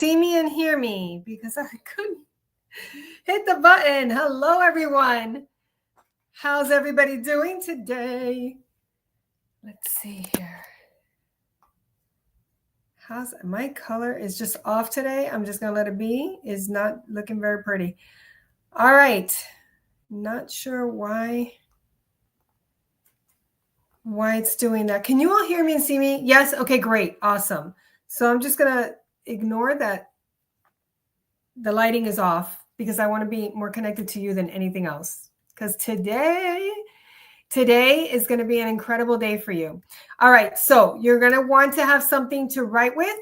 see me and hear me because I couldn't hit the button. Hello, everyone. How's everybody doing today? Let's see here. How's my color is just off today. I'm just going to let it be. Is not looking very pretty. All right. Not sure why it's doing that. Can you all hear me and see me? Yes. Okay, great. Awesome. So I'm just going to ignore that the lighting is off because I want to be more connected to you than anything else. Because today is going to be an incredible day for you. All right. So you're going to want to have something to write with.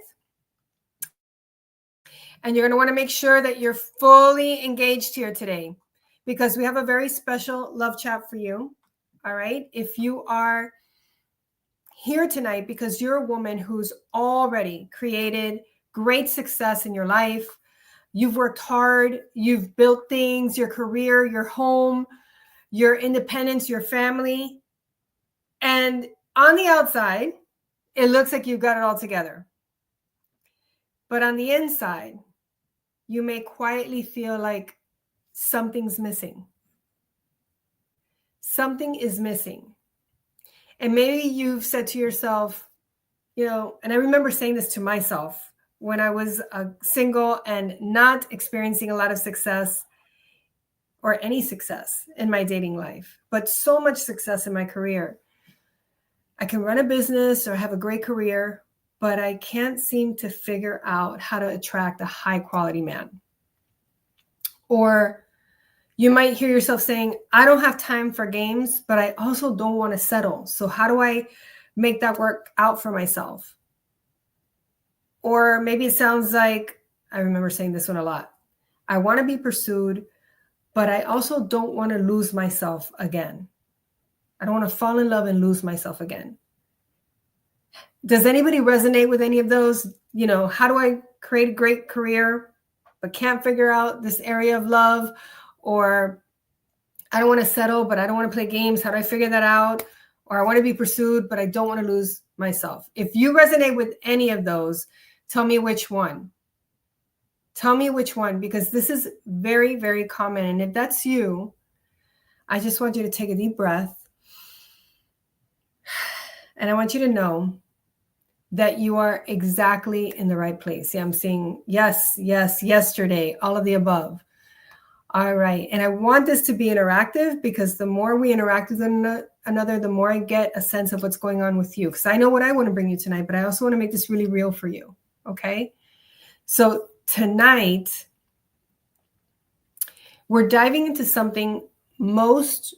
And you're going to want to make sure that you're fully engaged here today because we have a very special love chat for you. All right. If you are here tonight because you're a woman who's already created great success in your life, you've worked hard, you've built things, your career, your home, your independence, your family. And on the outside, it looks like you've got it all together. But on the inside, you may quietly feel like something's missing. Something is missing. And maybe you've said to yourself, and I remember saying this to myself when I was single and not experiencing a lot of success or any success in my dating life, but so much success in my career. I can run a business or have a great career, but I can't seem to figure out how to attract a high quality man. Or you might hear yourself saying, I don't have time for games, but I also don't want to settle. So how do I make that work out for myself? Or maybe it sounds like, I remember saying this one a lot. I want to be pursued, but I also don't want to lose myself again. I don't want to fall in love and lose myself again. Does anybody resonate with any of those? How do I create a great career, but can't figure out this area of love? Or I don't want to settle, but I don't want to play games. How do I figure that out? Or I want to be pursued, but I don't want to lose myself. If you resonate with any of those, tell me which one. Tell me which one, because this is very, very common. And if that's you, I just want you to take a deep breath. And I want you to know that you are exactly in the right place. Yeah, I'm seeing yes, yesterday, all of the above. All right. And I want this to be interactive because the more we interact with another, the more I get a sense of what's going on with you. Because I know what I want to bring you tonight, but I also want to make this really real for you. Okay. So tonight, we're diving into something most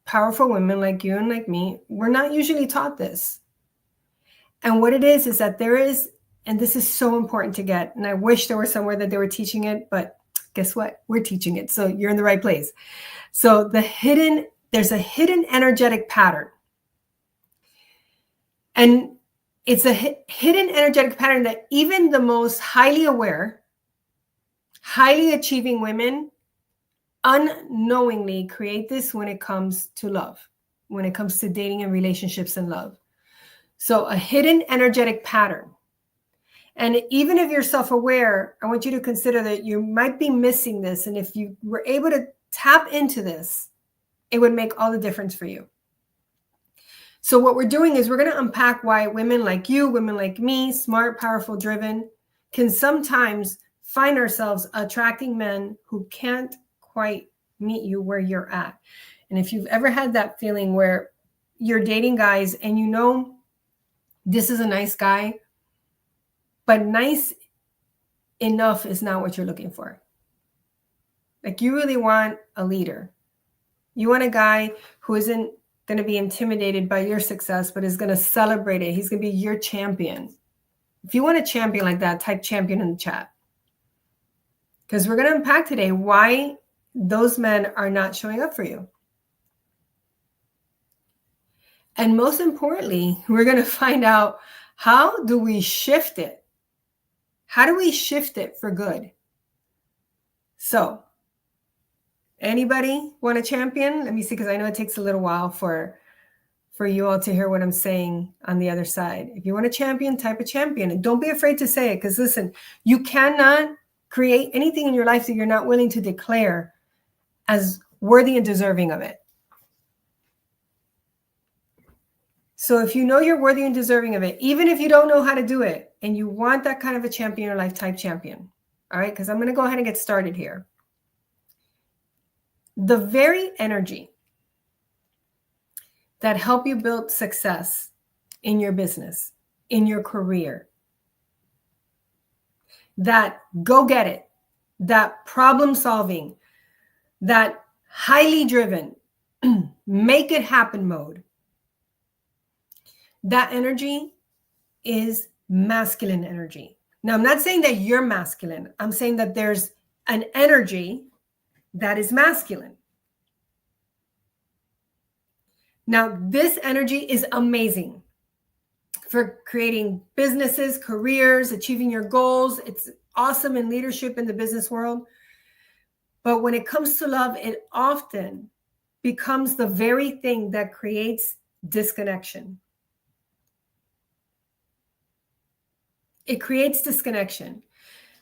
powerful women like you and like me, we're not usually taught this. And what it is that there is, and this is so important to get, and I wish there were somewhere that they were teaching it, but guess what? We're teaching it. So you're in the right place. So there's a hidden energetic pattern. And it's a hidden energetic pattern that even the most highly aware, highly achieving women unknowingly create this when it comes to love, when it comes to dating and relationships and love. So a hidden energetic pattern. And even if you're self-aware, I want you to consider that you might be missing this. And if you were able to tap into this, it would make all the difference for you. So what we're doing is we're going to unpack why women like you, women like me, smart, powerful, driven, can sometimes find ourselves attracting men who can't quite meet you where you're at. And if you've ever had that feeling where you're dating guys and this is a nice guy, but nice enough is not what you're looking for. Like you really want a leader. You want a guy who isn't going to be intimidated by your success, but is going to celebrate it. He's going to be your champion. If you want a champion like that, type champion in the chat. Because we're going to unpack today why those men are not showing up for you. And most importantly, we're going to find out, how do we shift it? How do we shift it for good? So, anybody want a champion? Let me see, because I know it takes a little while for for you all to hear what I'm saying on the other side. If you want a champion, type a champion. And don't be afraid to say it, because listen, you cannot create anything in your life that you're not willing to declare as worthy and deserving of it. So if you know you're worthy and deserving of it, even if you don't know how to do it, and you want that kind of a champion in your life, type champion. All right, because I'm going to go ahead and get started here. The very energy that help you build success in your business, in your career, that go get it, that problem solving, that highly driven, make it happen mode, that energy is masculine energy. Now, I'm not saying that you're masculine. I'm saying that there's an energy that is masculine. Now, this energy is amazing for creating businesses, careers, achieving your goals. It's awesome in leadership in the business world. But when it comes to love, it often becomes the very thing that creates disconnection. It creates disconnection.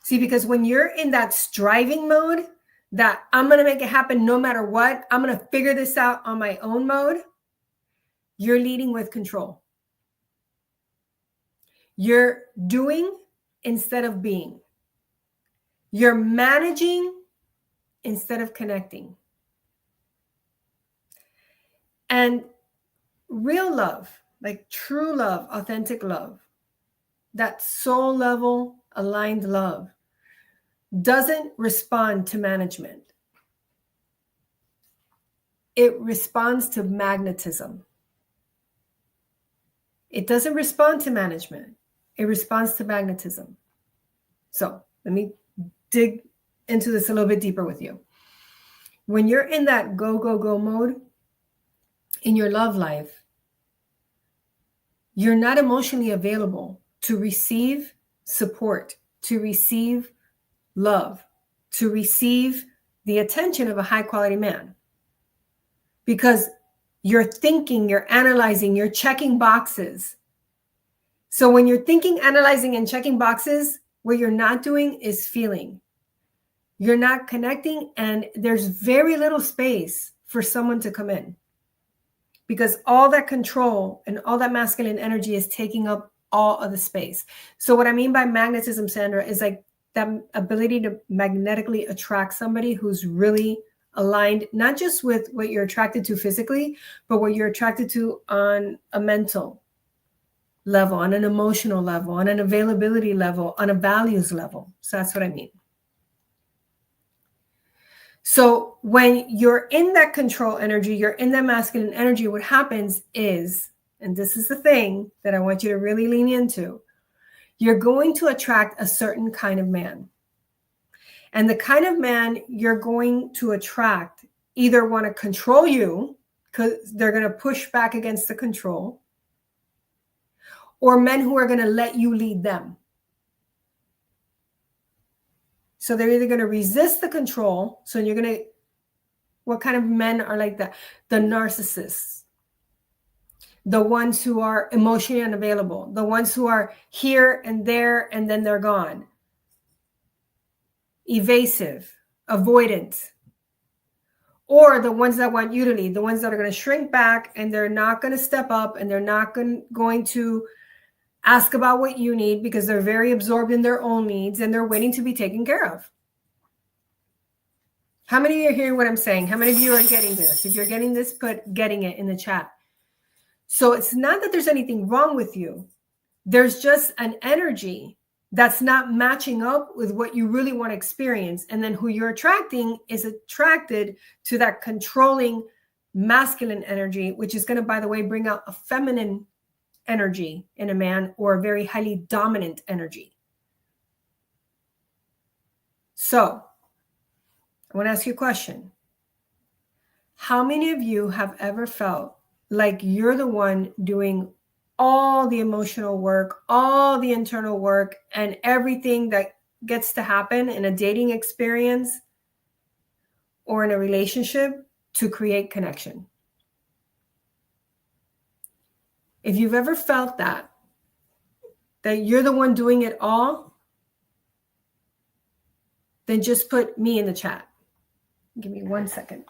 See, because when you're in that striving mode, that I'm going to make it happen no matter what, I'm going to figure this out on my own mode, you're leading with control. You're doing instead of being. You're managing instead of connecting. And real love, like true love, authentic love, that soul level aligned love, doesn't respond to management. It responds to magnetism. It doesn't respond to management. It responds to magnetism. So let me dig into this a little bit deeper with you. When you're in that go, go, go mode in your love life, you're not emotionally available to receive support, to receive love, to receive the attention of a high quality man. Because you're thinking, you're analyzing, you're checking boxes. So when you're thinking, analyzing, and checking boxes, what you're not doing is feeling. You're not connecting, and there's very little space for someone to come in. Because all that control and all that masculine energy is taking up all of the space. So what I mean by magnetism, Sandra, is like that ability to magnetically attract somebody who's really aligned, not just with what you're attracted to physically, but what you're attracted to on a mental level, on an emotional level, on an availability level, on a values level. So that's what I mean. So when you're in that control energy, you're in that masculine energy, what happens is, and this is the thing that I want you to really lean into, you're going to attract a certain kind of man. And the kind of man you're going to attract either want to control you because they're going to push back against the control, or men who are going to let you lead them. So they're either going to resist the control. So you're going to, what kind of men are like that? The narcissists, the ones who are emotionally unavailable, the ones who are here and there and then they're gone. Evasive, avoidant, or the ones that want you to lead, the ones that are going to shrink back and they're not going to step up and they're not going to ask about what you need because they're very absorbed in their own needs and they're waiting to be taken care of. How many of you are hearing what I'm saying? How many of you are getting this? If you're getting this, put getting it in the chat. So it's not that there's anything wrong with you. There's just an energy that's not matching up with what you really want to experience. And then who you're attracting is attracted to that controlling masculine energy, which is going to, by the way, bring out a feminine energy in a man, or a very highly dominant energy. So I want to ask you a question. How many of you have ever felt like you're the one doing all the emotional work, all the internal work, and everything that gets to happen in a dating experience or in a relationship to create connection? if you've ever felt that you're the one doing it all, then just put me in the chat. Give me 1 second.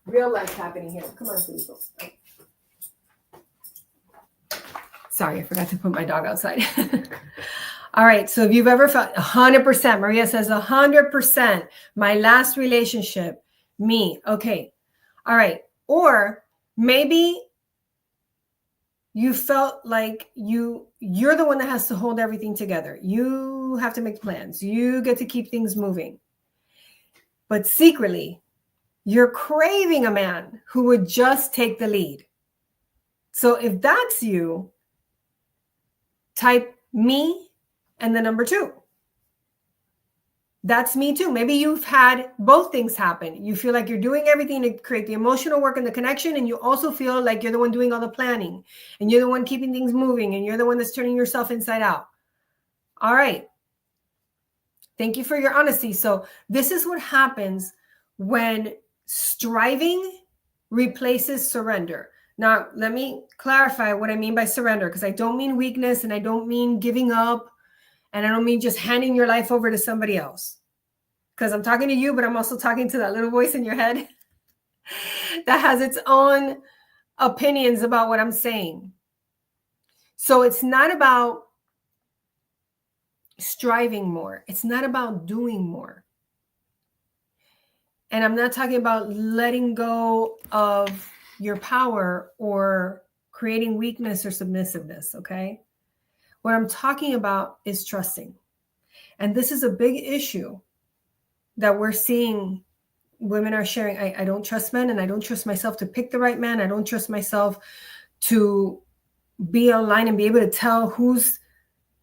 Real life happening here. Come on, please. Sorry, I forgot to put my dog outside. All right. So if you've ever felt 100%, Maria says 100%, my last relationship, me. Okay. All right. Or maybe you felt like you're the one that has to hold everything together. You have to make plans. You get to keep things moving. But secretly, you're craving a man who would just take the lead. So if that's you, type me and the number 2. That's me too. Maybe you've had both things happen. You feel like you're doing everything to create the emotional work and the connection, and you also feel like you're the one doing all the planning, and you're the one keeping things moving, and you're the one that's turning yourself inside out. All right. Thank you for your honesty. So this is what happens when striving replaces surrender. Now, let me clarify what I mean by surrender, because I don't mean weakness, and I don't mean giving up, and I don't mean just handing your life over to somebody else. Because I'm talking to you, but I'm also talking to that little voice in your head that has its own opinions about what I'm saying. So it's not about striving more. It's not about doing more. And I'm not talking about letting go of your power or creating weakness or submissiveness, okay? What I'm talking about is trusting. And this is a big issue that we're seeing women are sharing. I don't trust men, and I don't trust myself to pick the right man. I don't trust myself to be online and be able to tell who's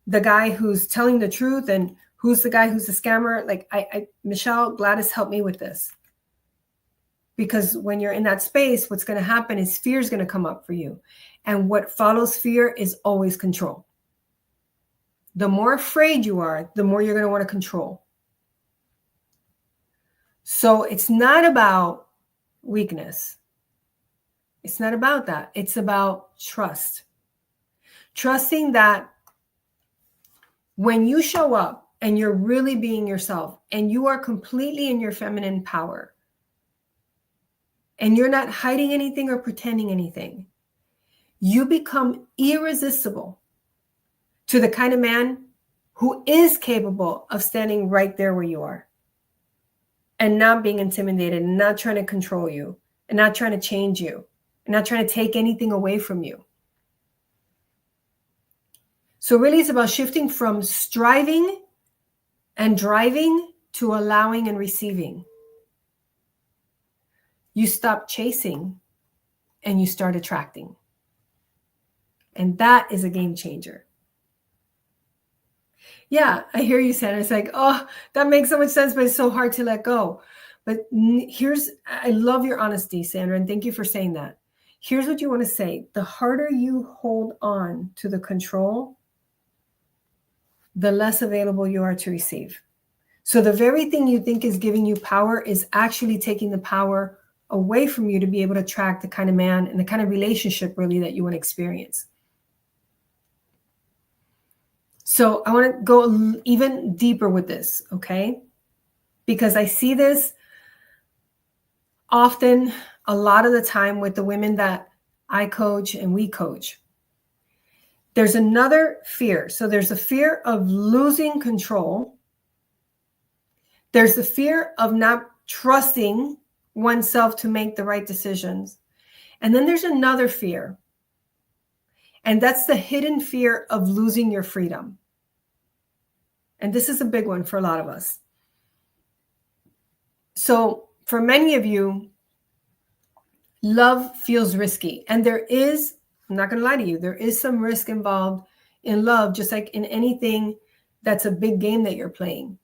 the guy who's telling the truth and who's the guy who's the scammer. Like Michelle Gladys helped me with this. Because when you're in that space, what's going to happen is fear is going to come up for you. And what follows fear is always control. The more afraid you are, the more you're going to want to control. So it's not about weakness. It's not about that. It's about trust. Trusting that when you show up and you're really being yourself and you are completely in your feminine power and you're not hiding anything or pretending anything, you become irresistible to the kind of man who is capable of standing right there where you are and not being intimidated and not trying to control you and not trying to change you and not trying to take anything away from you. So really it's about shifting from striving and driving to allowing and receiving. You stop chasing and you start attracting. And that is a game changer. Yeah, I hear you, Sandra. It's like, oh, that makes so much sense, but it's so hard to let go. But I love your honesty, Sandra, and thank you for saying that. Here's what you want to say. The harder you hold on to the control, the less available you are to receive. So the very thing you think is giving you power is actually taking the power away from you to be able to attract the kind of man and the kind of relationship really that you want to experience. So I want to go even deeper with this, okay? Because I see this often, a lot of the time with the women that I coach and we coach. There's another fear. So there's a fear of losing control. There's the fear of not trusting oneself to make the right decisions. And then there's another fear. And that's the hidden fear of losing your freedom. And this is a big one for a lot of us. So for many of you, love feels risky. And there is, I'm not going to lie to you, there is some risk involved in love, just like in anything that's a big game that you're playing.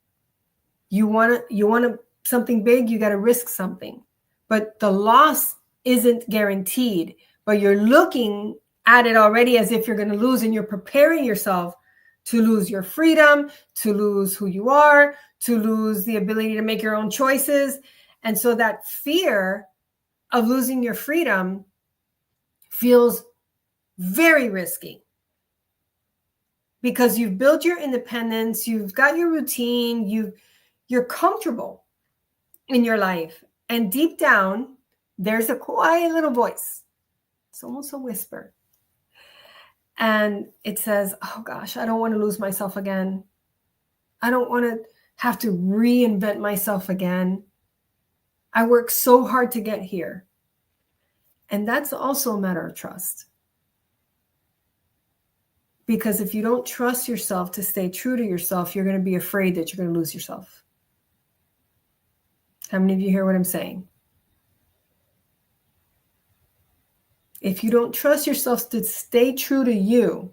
You want something big, you got to risk something. But the loss isn't guaranteed, but you're looking at it already as if you're going to lose, and you're preparing yourself to lose your freedom, to lose who you are, to lose the ability to make your own choices. And so that fear of losing your freedom feels Very risky. Because you've built your independence, you've got your routine, you're comfortable in your life. And deep down, there's a quiet little voice. It's almost a whisper. And it says, oh gosh, I don't want to lose myself again. I don't want to have to reinvent myself again. I worked so hard to get here. And that's also a matter of trust. Because if you don't trust yourself to stay true to yourself, you're going to be afraid that you're going to lose yourself. How many of you hear what I'm saying? If you don't trust yourself to stay true to you,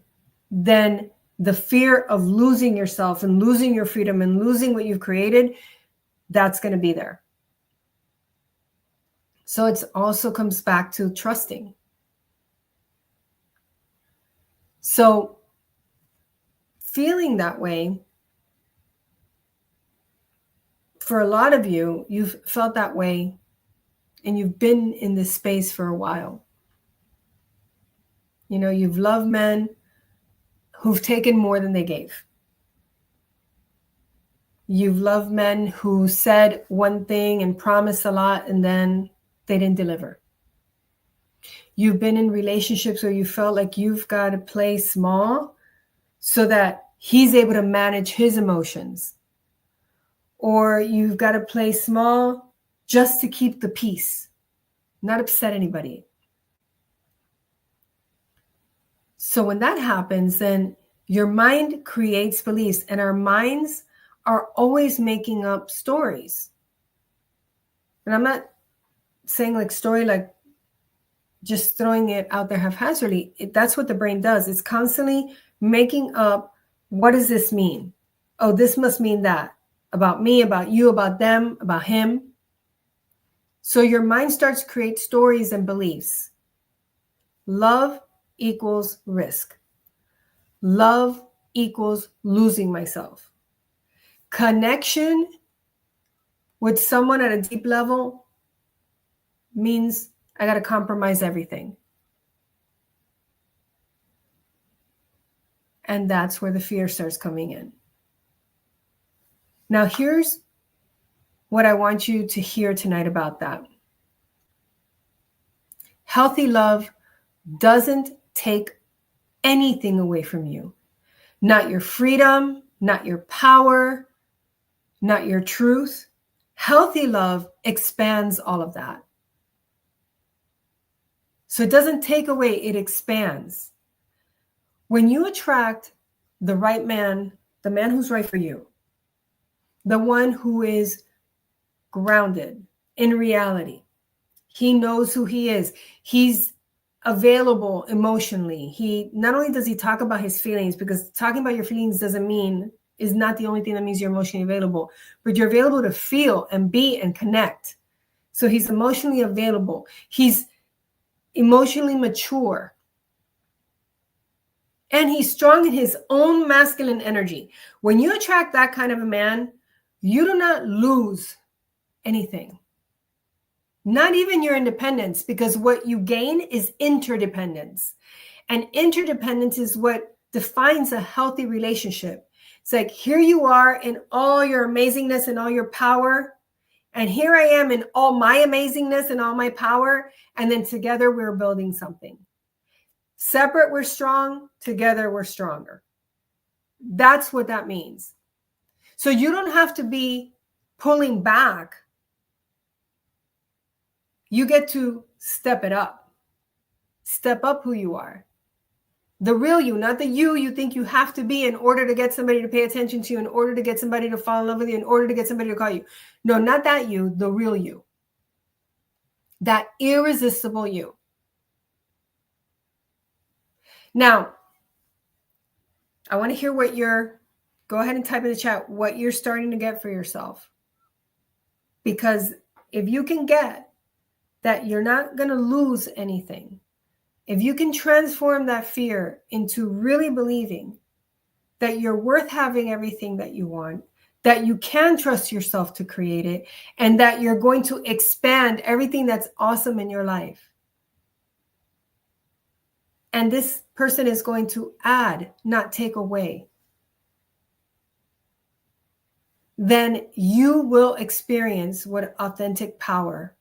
then the fear of losing yourself and losing your freedom and losing what you've created, that's going to be there. So it also comes back to trusting. So feeling that way, for a lot of you, you've felt that way and you've been in this space for a while. You know, you've loved men who've taken more than they gave. You've loved men who said one thing and promised a lot and then they didn't deliver. You've been in relationships where you felt like you've got to play small so that he's able to manage his emotions. Or you've got to play small just to keep the peace, not upset anybody. So when that happens, then your mind creates beliefs, and our minds are always making up stories. And I'm not saying like story, like just throwing it out there haphazardly. That's what the brain does. It's constantly making up, what does this mean? Oh, this must mean that. About me, about you, about them, about him. So your mind starts to create stories and beliefs. Love equals risk. Love equals losing myself. Connection with someone at a deep level means I got to compromise everything. And that's where the fear starts coming in. Now, here's what I want you to hear tonight about that. Healthy love doesn't take anything away from you. Not your freedom, not your power, not your truth. Healthy love expands all of that. So it doesn't take away, it expands. When you attract the right man, the man who's right for you, the one who is grounded in reality, he knows who he is. He's available emotionally. He not only does he talk about his feelings, because talking about your feelings is not the only thing that means you're emotionally available, but you're available to feel and be and connect. So he's emotionally available. He's emotionally mature. And he's strong in his own masculine energy. When you attract that kind of a man, you do not lose anything. Not even your independence, because what you gain is interdependence. And interdependence is what defines a healthy relationship. It's like, here you are in all your amazingness and all your power. And here I am in all my amazingness and all my power. And then together we're building something. Separate, we're strong. Together, we're stronger. That's what that means. So you don't have to be pulling back. You get to step it up. Step up who you are. The real you, not the you think you have to be in order to get somebody to pay attention to you, in order to get somebody to fall in love with you, in order to get somebody to call you. No, not that you, the real you. That irresistible you. Now, I want to hear go ahead and type in the chat what you're starting to get for yourself. Because if you can get that you're not going to lose anything, if you can transform that fear into really believing that you're worth having everything that you want, that you can trust yourself to create it, and that you're going to expand everything that's awesome in your life. and this person is going to add, not take away, then you will experience what authentic power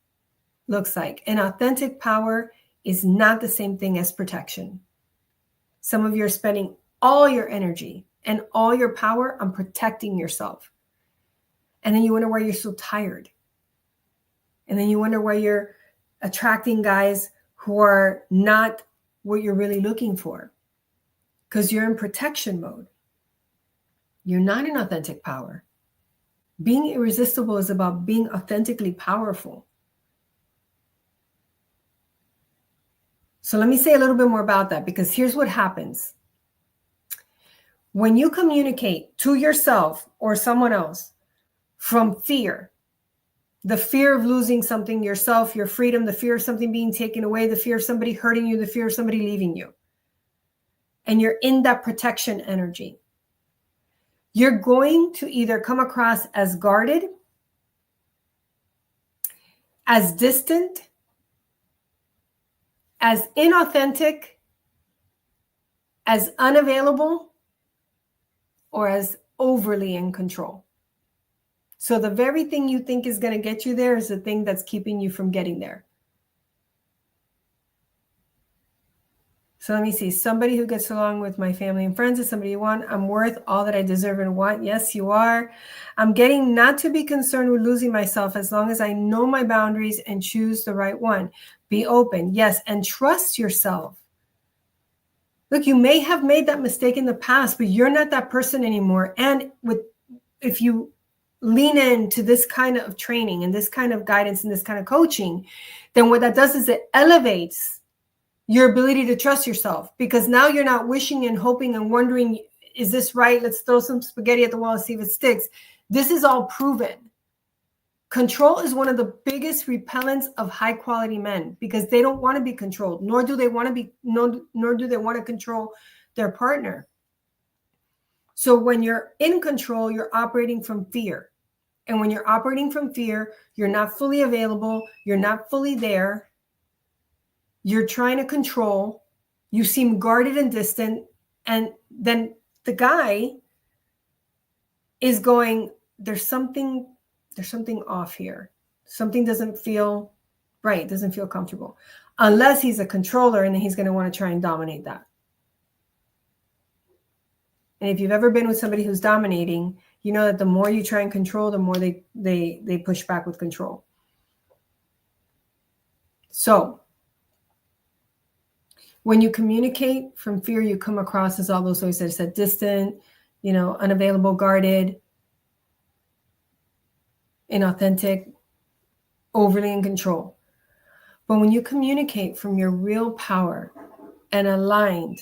looks like. And authentic power is not the same thing as protection. Some of you are spending all your energy and all your power on protecting yourself. And then you wonder why you're so tired. And then you wonder why you're attracting guys who are not what you're really looking for, because you're in protection mode. You're not in authentic power. Being irresistible is about being authentically powerful. So let me say a little bit more about that, because here's what happens. When you communicate to yourself or someone else from fear, the fear of losing something, yourself, your freedom, the fear of something being taken away, the fear of somebody hurting you, the fear of somebody leaving you, and you're in that protection energy, you're going to either come across as guarded, as distant, as inauthentic, as unavailable, or as overly in control. So the very thing you think is going to get you there is the thing that's keeping you from getting there. So let me see. Somebody who gets along with my family and friends is somebody you want. I'm worth all that I deserve and want. Yes, you are. I'm getting not to be concerned with losing myself as long as I know my boundaries and choose the right one. Be open. Yes. And trust yourself. Look, you may have made that mistake in the past, but you're not that person anymore. And if you lean into this kind of training and this kind of guidance and this kind of coaching, then what that does is it elevates your ability to trust yourself, because now you're not wishing and hoping and wondering, is this right? Let's throw some spaghetti at the wall and see if it sticks. This is all proven. Control is one of the biggest repellents of high quality men, because they don't want to be controlled, nor do they want to control their partner. So when you're in control, you're operating from fear. And when you're operating from fear, you're not fully available. You're not fully there. You're trying to control. You seem guarded and distant. And then the guy is going, there's something off here. Something doesn't feel right. Doesn't feel comfortable. Unless he's a controller, and then he's going to want to try and dominate that. And if you've ever been with somebody who's dominating, you know that the more you try and control, the more they push back with control. So when you communicate from fear, you come across as all those ways that I said: distant, unavailable, guarded, inauthentic, overly in control. But when you communicate from your real power and aligned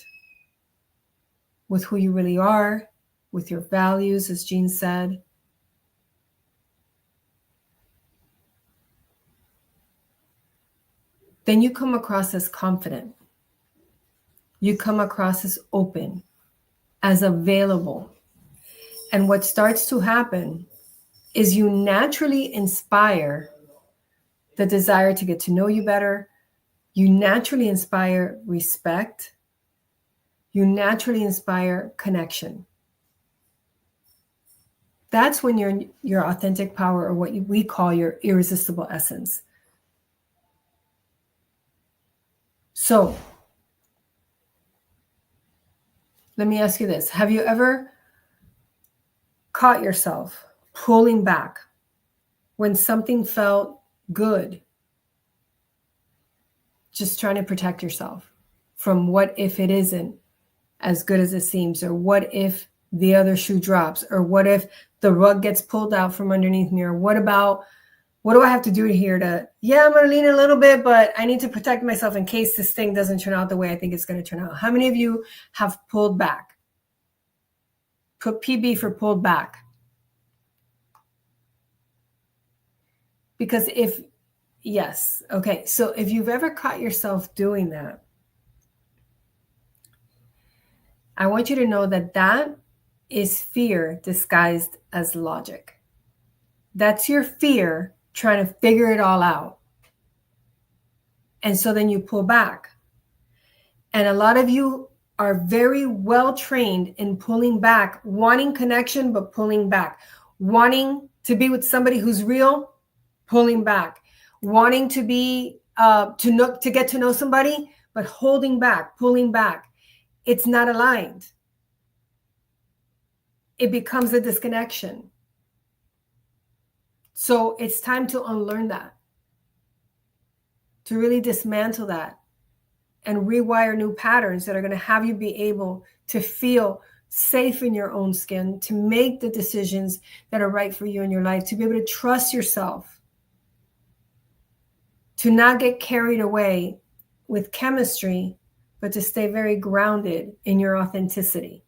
with who you really are, with your values, as Jean said, then you come across as confident. You come across as open, as available. And what starts to happen is you naturally inspire the desire to get to know you better. You naturally inspire respect. You naturally inspire connection. That's when you're in your authentic power, or what we call your irresistible essence. So let me ask you this. Have you ever caught yourself pulling back when something felt good? Just trying to protect yourself from what if it isn't as good as it seems, or what if the other shoe drops, or what if the rug gets pulled out from underneath me, or what do I have to do here I'm going to lean a little bit, but I need to protect myself in case this thing doesn't turn out the way I think it's going to turn out. How many of you have pulled back? Put PB for pulled back. Because yes. Okay. So if you've ever caught yourself doing that, I want you to know that is fear disguised as logic. That's your fear trying to figure it all out. And so then you pull back. And a lot of you are very well trained in pulling back, wanting connection, but pulling back, wanting to be with somebody who's real, pulling back, wanting to be, to get to know somebody, but holding back, pulling back. It's not aligned. It becomes a disconnection. So it's time to unlearn that, to really dismantle that and rewire new patterns that are going to have you be able to feel safe in your own skin, to make the decisions that are right for you in your life, to be able to trust yourself, to not get carried away with chemistry, but to stay very grounded in your authenticity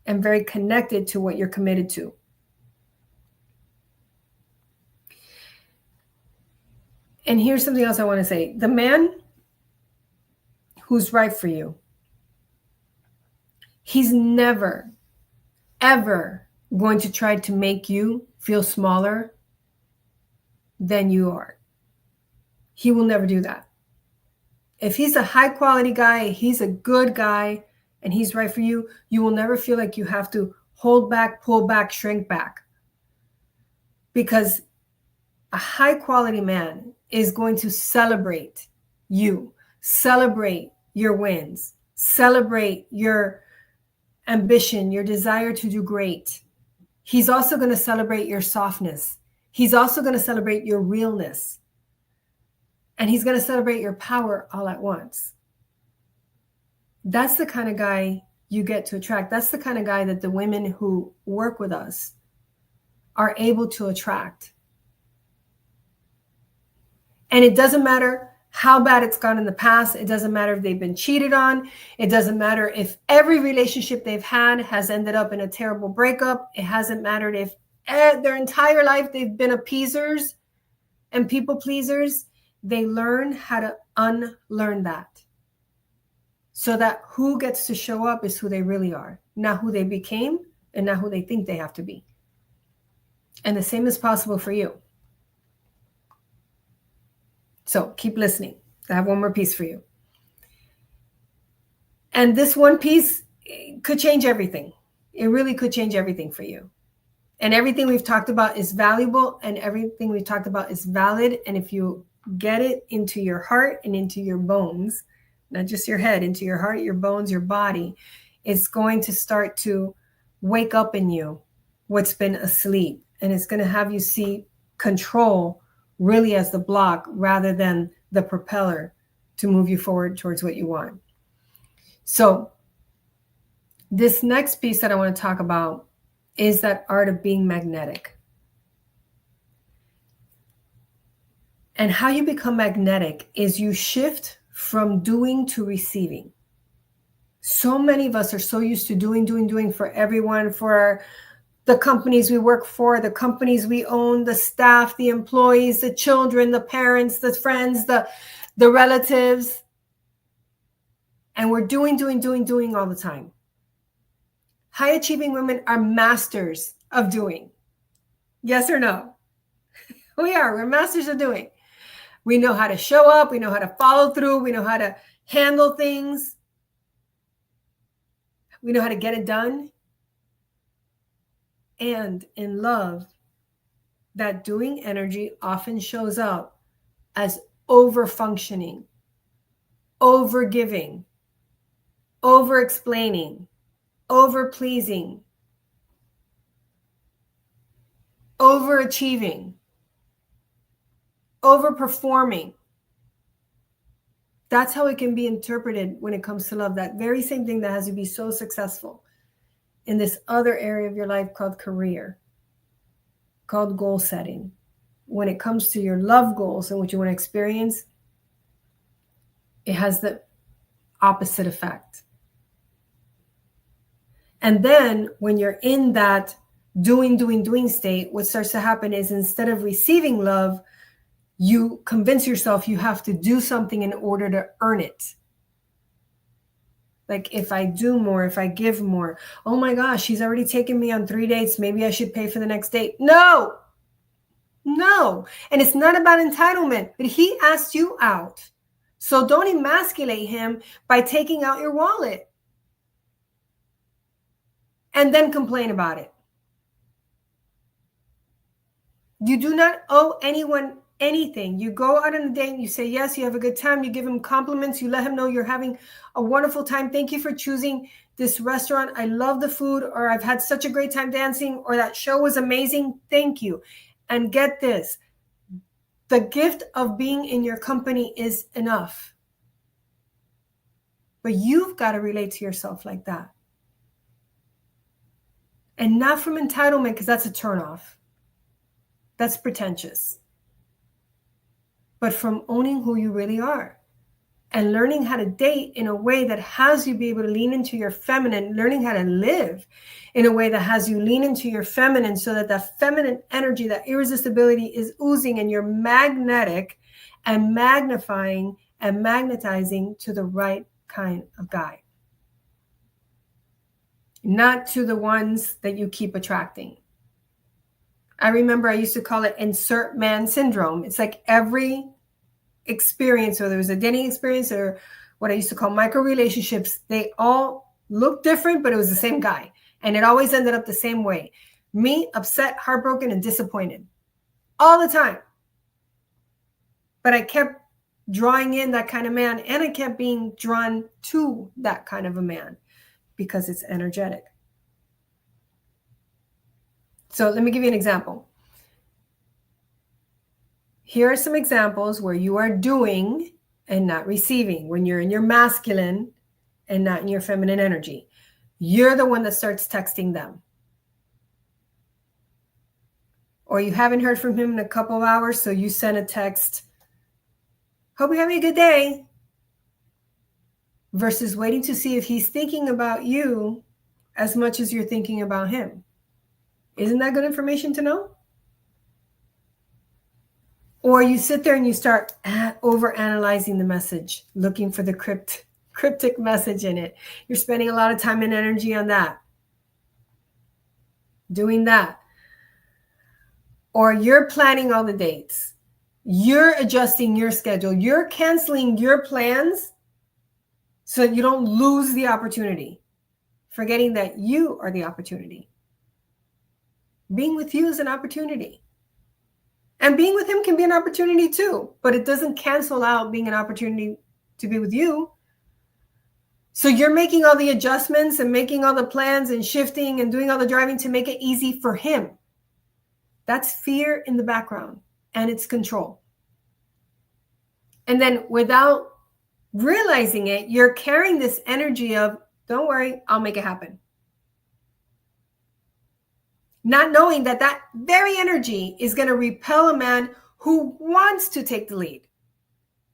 and very connected to what you're committed to. And here's something else I want to say. The man who's right for you, he's never, ever going to try to make you feel smaller than you are. He will never do that. If he's a high quality guy, he's a good guy, and he's right for you, you will never feel like you have to hold back, pull back, shrink back. Because a high quality man is going to celebrate you, celebrate your wins, celebrate your ambition, your desire to do great. He's also going to celebrate your softness. He's also going to celebrate your realness. And he's going to celebrate your power all at once. That's the kind of guy you get to attract. That's the kind of guy that the women who work with us are able to attract. And it doesn't matter how bad it's gone in the past. It doesn't matter if they've been cheated on. It doesn't matter if every relationship they've had has ended up in a terrible breakup. It hasn't mattered if their entire life they've been appeasers and people pleasers. They learn how to unlearn that, so that who gets to show up is who they really are, not who they became and not who they think they have to be. And the same is possible for you. So keep listening. I have one more piece for you. And this one piece could change everything. It really could change everything for you. And everything we've talked about is valuable, and everything we've talked about is valid. And if you get it into your heart and into your bones, not just your head, into your heart, your bones, your body, it's going to start to wake up in you what's been asleep. And it's going to have you see control really as the block rather than the propeller to move you forward towards what you want. So this next piece that I want to talk about is that art of being magnetic. And how you become magnetic is you shift from doing to receiving. So many of us are so used to doing for everyone, for the companies we work for, the companies we own, the staff, the employees, the children, the parents, the friends, the relatives. And we're doing all the time. High achieving women are masters of doing. Yes or no? We are. We're masters of doing. We know how to show up. We know how to follow through. We know how to handle things. We know how to get it done. And in love, that doing energy often shows up as over-functioning, over-giving, over-explaining, over-pleasing, over-achieving, over-performing. That's how it can be interpreted when it comes to love. That very same thing that has you be so successful in this other area of your life called career, called goal setting. When it comes to your love goals and what you want to experience, it has the opposite effect. And then when you're in that doing state, what starts to happen is instead of receiving love, you convince yourself you have to do something in order to earn it. Like if I do more, if I give more, oh my gosh, she's already taken me on 3 dates. Maybe I should pay for the next date. No. And it's not about entitlement, but he asked you out So don't emasculate him by taking out your wallet and then complain about it. You do not owe anyone anything. You go out on a date and you say yes, you have a good time, you give him compliments, you let him know you're having a wonderful time. Thank you for choosing this restaurant. I love the food, or I've had such a great time dancing, or that show was amazing. Thank you. And get this, the gift of being in your company is enough. But you've got to relate to yourself like that. And not from entitlement, because that's a turnoff. That's pretentious. But from owning who you really are and learning how to date in a way that has you be able to lean into your feminine, learning how to live in a way that has you lean into your feminine, so that that feminine energy, that irresistibility is oozing, and you're magnetic and magnifying and magnetizing to the right kind of guy. Not to the ones that you keep attracting. I remember I used to call it insert man syndrome. It's like every experience, whether it was a dating experience or what I used to call micro relationships, they all looked different, but it was the same guy. And it always ended up the same way. Me, upset, heartbroken, and disappointed all the time. But I kept drawing in that kind of man, and I kept being drawn to that kind of a man because it's energetic. So let me give you an example. Here are some examples where you are doing and not receiving, when you're in your masculine and not in your feminine energy. You're the one that starts texting them. Or you haven't heard from him in a couple of hours, so you send a text, hope you're having a good day, versus waiting to see if he's thinking about you as much as you're thinking about him. Isn't that good information to know? Or you sit there and you start over-analyzing the message, looking for the cryptic message in it. You're spending a lot of time and energy on that, doing that. Or you're planning all the dates. You're adjusting your schedule. You're canceling your plans so that you don't lose the opportunity, forgetting that you are the opportunity. Being with you is an opportunity. And being with him can be an opportunity too, but it doesn't cancel out being an opportunity to be with you. So you're making all the adjustments and making all the plans and shifting and doing all the driving to make it easy for him. That's fear in the background, and it's control. And then without realizing it, you're carrying this energy of, don't worry, I'll make it happen. Not knowing that that very energy is going to repel a man who wants to take the lead,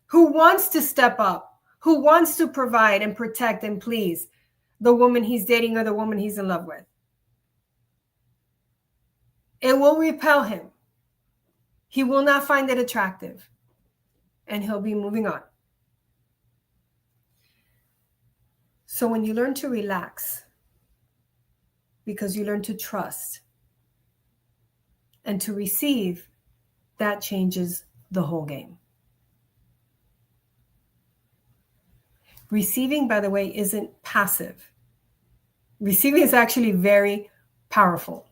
who wants to step up, who wants to provide and protect and please the woman he's dating or the woman he's in love with. It will repel him. He will not find it attractive, and he'll be moving on. So when you learn to relax, because you learn to trust and to receive, that changes the whole game. Receiving, by the way, isn't passive. Receiving is actually very powerful.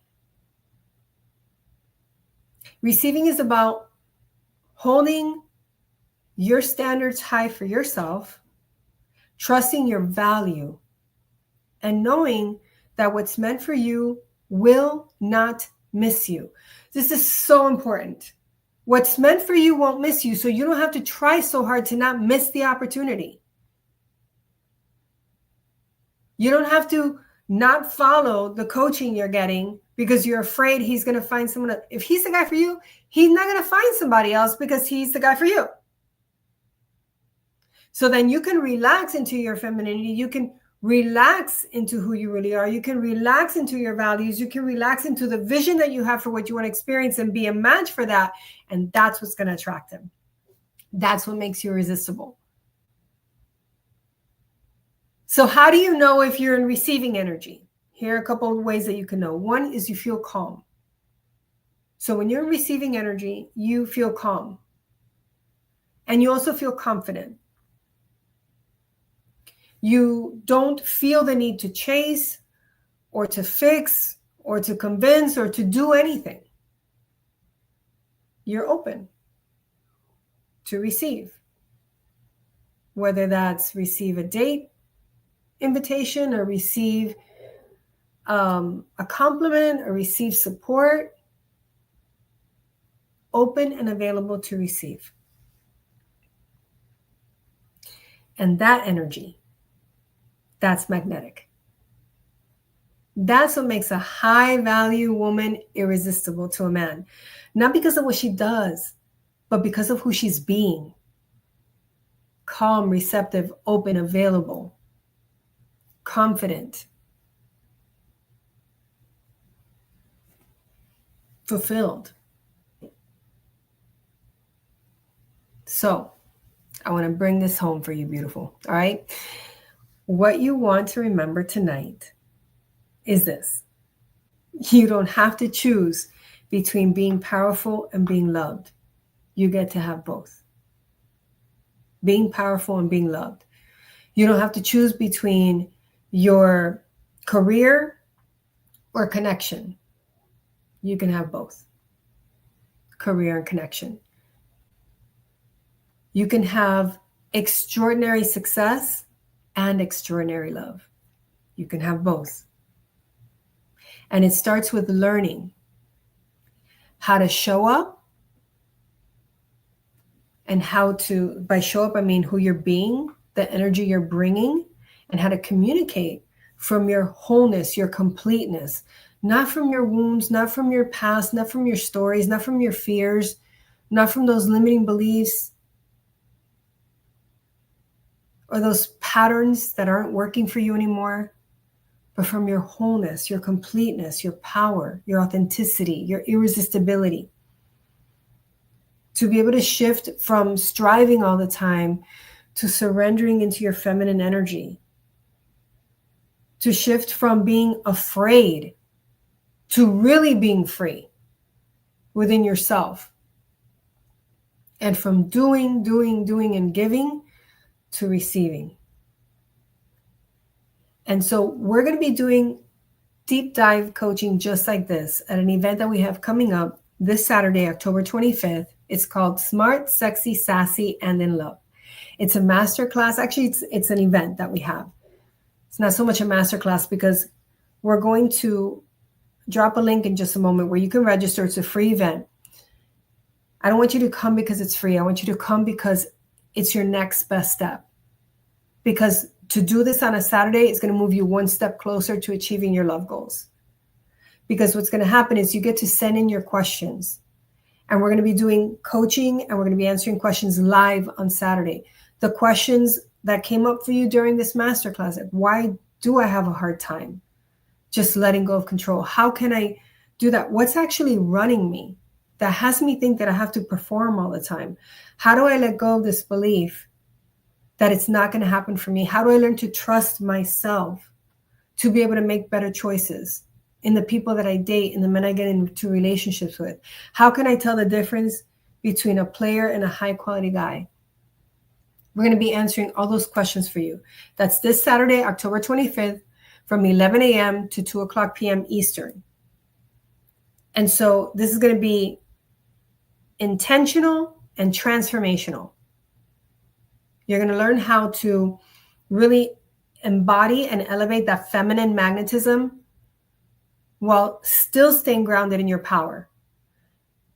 Receiving is about holding your standards high for yourself, trusting your value, and knowing that what's meant for you will not miss you. This is so important. What's meant for you won't miss you, so you don't have to try so hard to not miss the opportunity. You don't have to not follow the coaching you're getting because you're afraid he's going to find someone else. If he's the guy for you, he's not going to find somebody else because he's the guy for you. So then you can relax into your femininity. You can relax into who you really are. You can relax into your values. You can relax into the vision that you have for what you want to experience and be a match for that. And that's what's going to attract him. That's what makes you irresistible. So how do you know if you're in receiving energy? Here are a couple of ways that you can know. One is you feel calm. So when you're in receiving energy, you feel calm. And you also feel confident. You don't feel the need to chase or to fix or to convince or to do anything. You're open to receive, whether that's receive a date invitation or receive a compliment or receive support. Open and available to receive. And that energy, that's magnetic. That's what makes a high value woman irresistible to a man. Not because of what she does, but because of who she's being. Calm, receptive, open, available, confident, fulfilled. So I want to bring this home for you, beautiful. All right. What you want to remember tonight is this. You don't have to choose between being powerful and being loved. You get to have both. Being powerful and being loved. You don't have to choose between your career or connection. You can have both. Career and connection. You can have extraordinary success and extraordinary love. You can have both. And it starts with learning how to show up, and how to, by show up, I mean who you're being, the energy you're bringing, and how to communicate from your wholeness, your completeness, not from your wounds, not from your past, not from your stories, not from your fears, not from those limiting beliefs or those patterns that aren't working for you anymore, but from your wholeness, your completeness, your power, your authenticity, your irresistibility. To be able to shift from striving all the time to surrendering into your feminine energy. To shift from being afraid to really being free within yourself. And from doing, and giving to receiving. And so we're going to be doing deep dive coaching just like this at an event that we have coming up this Saturday, October 25th. It's called Smart, Sexy, Sassy, and in Love. It's a masterclass. Actually, it's an event that we have. It's not so much a masterclass because we're going to drop a link in just a moment where you can register. It's a free event. I don't want you to come because it's free. I want you to come because it's your next best step. Because to do this on a Saturday is going to move you one step closer to achieving your love goals. Because what's going to happen is you get to send in your questions. And we're going to be doing coaching and we're going to be answering questions live on Saturday. The questions that came up for you during this masterclass, like, why do I have a hard time just letting go of control? How can I do that? What's actually running me that has me think that I have to perform all the time? How do I let go of this belief that it's not going to happen for me? How do I learn to trust myself to be able to make better choices in the people that I date and the men I get into relationships with? How can I tell the difference between a player and a high quality guy? We're going to be answering all those questions for you. That's this Saturday, October 25th, from 11 a.m. to 2 o'clock p.m. Eastern. And so this is going to be intentional and transformational. You're going to learn how to really embody and elevate that feminine magnetism while still staying grounded in your power.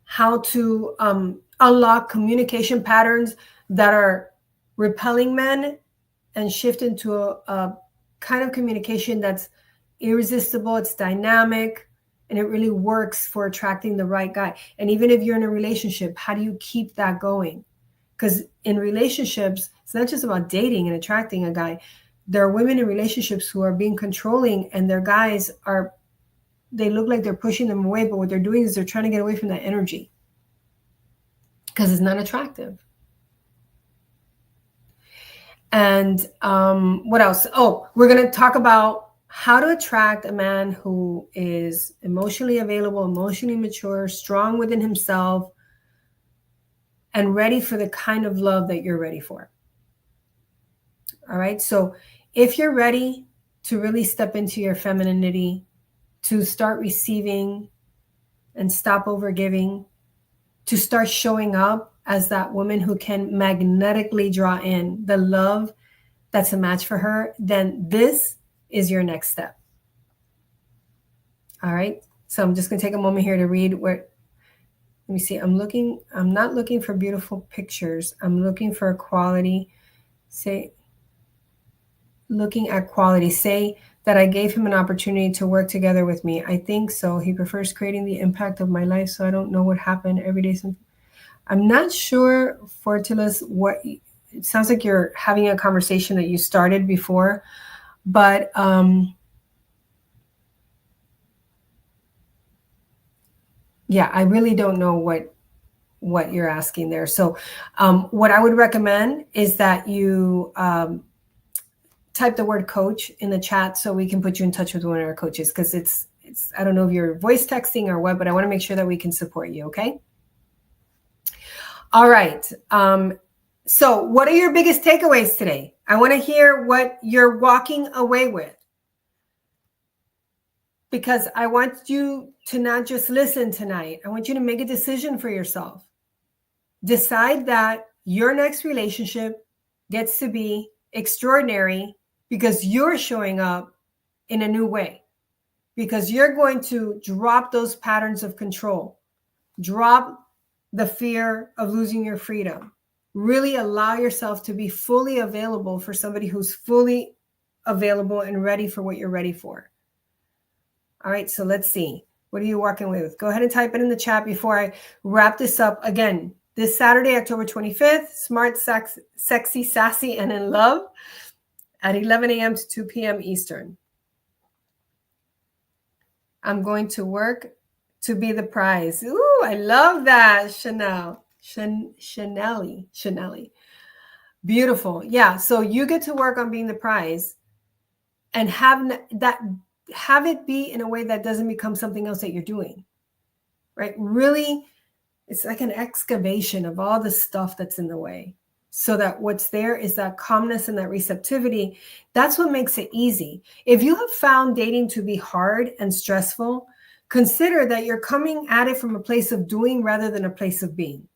How to unlock communication patterns that are repelling men and shift into a kind of communication that's irresistible, it's dynamic, and it really works for attracting the right guy. And even if you're in a relationship, how do you keep that going? Because in relationships, it's not just about dating and attracting a guy. There are women in relationships who are being controlling, and their guys they look like they're pushing them away, but what they're doing is they're trying to get away from that energy because it's not attractive. And what else? Oh, we're going to talk about how to attract a man who is emotionally available, emotionally mature, strong within himself, and ready for the kind of love that you're ready for. All right. So if you're ready to really step into your femininity, to start receiving and stop overgiving, to start showing up as that woman who can magnetically draw in the love that's a match for her, then this is your next step. All right. So I'm just going to take a moment here to read what, let me see. I'm not looking for beautiful pictures. I'm looking for quality. Looking at quality. Say that I gave him an opportunity to work together with me. I think so. He prefers creating the impact of my life. So I don't know what happened every day. I'm not sure, Fortulus, what it sounds like you're having a conversation that you started before, but yeah, I really don't know what you're asking there. So what I would recommend is that you type the word coach in the chat so we can put you in touch with one of our coaches, because it's I don't know if you're voice texting or what, but I want to make sure that we can support you. Okay. All right. So what are your biggest takeaways today? I want to hear what you're walking away with, because I want you to not just listen tonight. I want you to make a decision for yourself. Decide that your next relationship gets to be extraordinary because you're showing up in a new way, because you're going to drop those patterns of control, drop the fear of losing your freedom, really allow yourself to be fully available for somebody who's fully available and ready for what you're ready for. All right, so let's see. What are you walking away with? Go ahead and type it in the chat before I wrap this up. Again, this Saturday, October 25th, Smart, Sexy, Sassy, and in Love at 11 a.m. to 2 p.m. Eastern. I'm going to work to be the prize. Ooh, I love that, Chanel. Chanelly. Beautiful. Yeah, so you get to work on being the prize and have it be in a way that doesn't become something else that you're doing, right? Really, it's like an excavation of all the stuff that's in the way, so that what's there is that calmness and that receptivity. That's what makes it easy. If you have found dating to be hard and stressful, consider that you're coming at it from a place of doing rather than a place of being,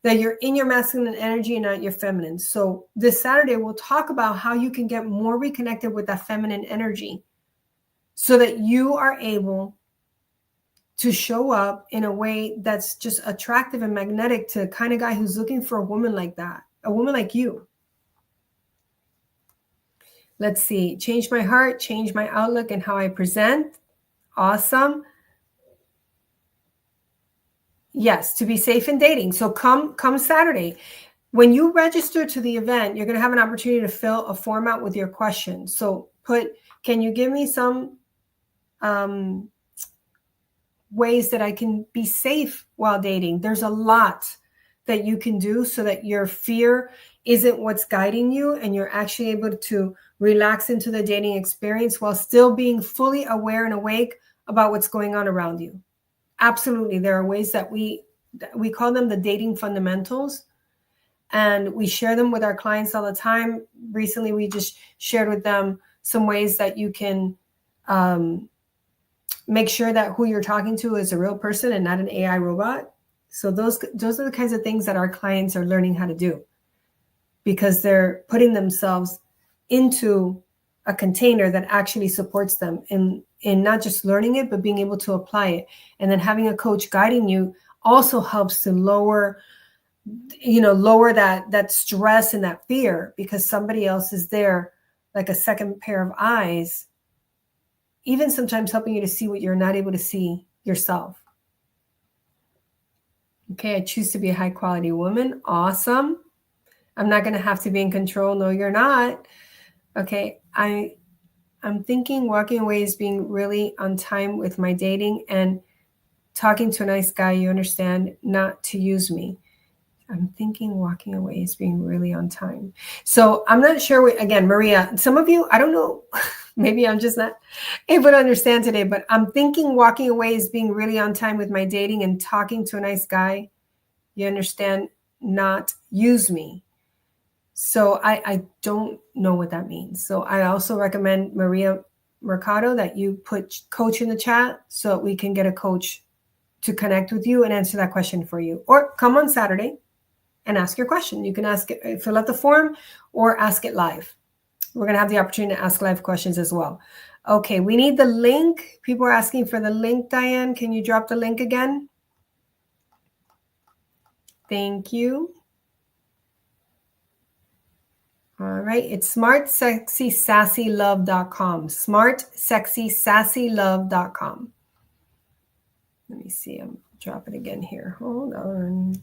that you're in your masculine energy and not your feminine. So this Saturday, we'll talk about how you can get more reconnected with that feminine energy so that you are able to show up in a way that's just attractive and magnetic to the kind of guy who's looking for a woman like that, a woman like you. Let's see. Change my heart, change my outlook and how I present. Awesome. Yes, to be safe in dating. So come Saturday. When you register to the event, you're going to have an opportunity to fill a form out with your questions. So can you give me some ways that I can be safe while dating? There's a lot that you can do so that your fear isn't what's guiding you and you're actually able to relax into the dating experience while still being fully aware and awake about what's going on around you. Absolutely. There are ways that we call them the dating fundamentals, and we share them with our clients all the time. Recently, we just shared with them some ways that you can make sure that who you're talking to is a real person and not an AI robot. So those are the kinds of things that our clients are learning how to do, because they're putting themselves into a container that actually supports them in not just learning it, but being able to apply it. And then having a coach guiding you also helps to lower that stress and that fear, because somebody else is there, like a second pair of eyes, even sometimes helping you to see what you're not able to see yourself. Okay, I choose to be a high quality woman. Awesome. I'm not going to have to be in control. No, you're not. Okay, I'm thinking walking away is being really on time with my dating and talking to a nice guy, you understand, not to use me. I'm thinking walking away is being really on time. So I'm not sure. Again, Maria, some of you, I don't know, maybe I'm just not able to understand today, but I'm thinking walking away is being really on time with my dating and talking to a nice guy, you understand, not use me. So I don't know what that means. So I also recommend Maria Mercado that you put coach in the chat so that we can get a coach to connect with you and answer that question for you. Or come on Saturday and ask your question. You can ask it, fill out the form, or ask it live. We're going to have the opportunity to ask live questions as well. Okay, we need the link. People are asking for the link, Diane. Can you drop the link again? Thank you. All right, it's smartsexysasslove.com. Smartsexysasslove.com. Let me see. I'm drop it again here. Hold on.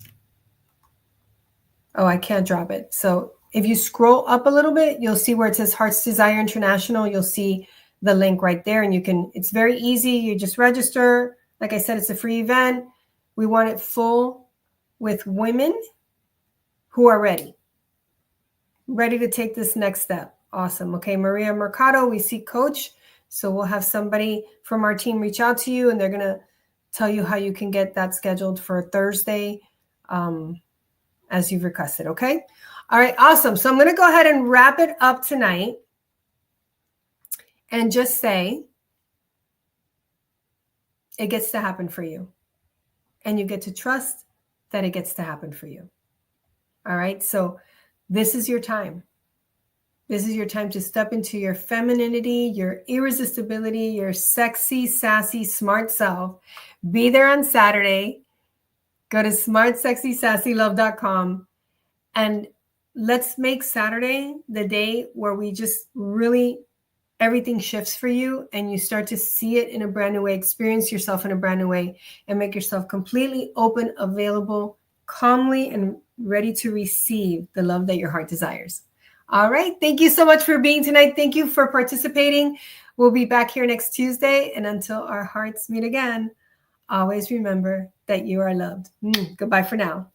Oh, I can't drop it. So if you scroll up a little bit, you'll see where it says Heart's Desire International. You'll see the link right there, and you can. It's very easy. You just register. Like I said, it's a free event. We want it full with women who are ready to take this next step. Awesome. Okay, Maria Mercado, we see coach. So we'll have somebody from our team reach out to you, and they're going to tell you how you can get that scheduled for Thursday as you've requested. Okay. All right. Awesome. So I'm going to go ahead and wrap it up tonight and just say it gets to happen for you, and you get to trust that it gets to happen for you. All right. So this is your time. This is your time to step into your femininity, your irresistibility, your sexy, sassy, smart self. Be there on Saturday. Go to smartsexysasslove.com and let's make Saturday the day where we just really, everything shifts for you and you start to see it in a brand new way, experience yourself in a brand new way, and make yourself completely open, available, calmly, and ready to receive the love that your heart desires. All right. Thank you so much for being tonight. Thank you for participating. We'll be back here next Tuesday. And until our hearts meet again, always remember that you are loved. Goodbye for now.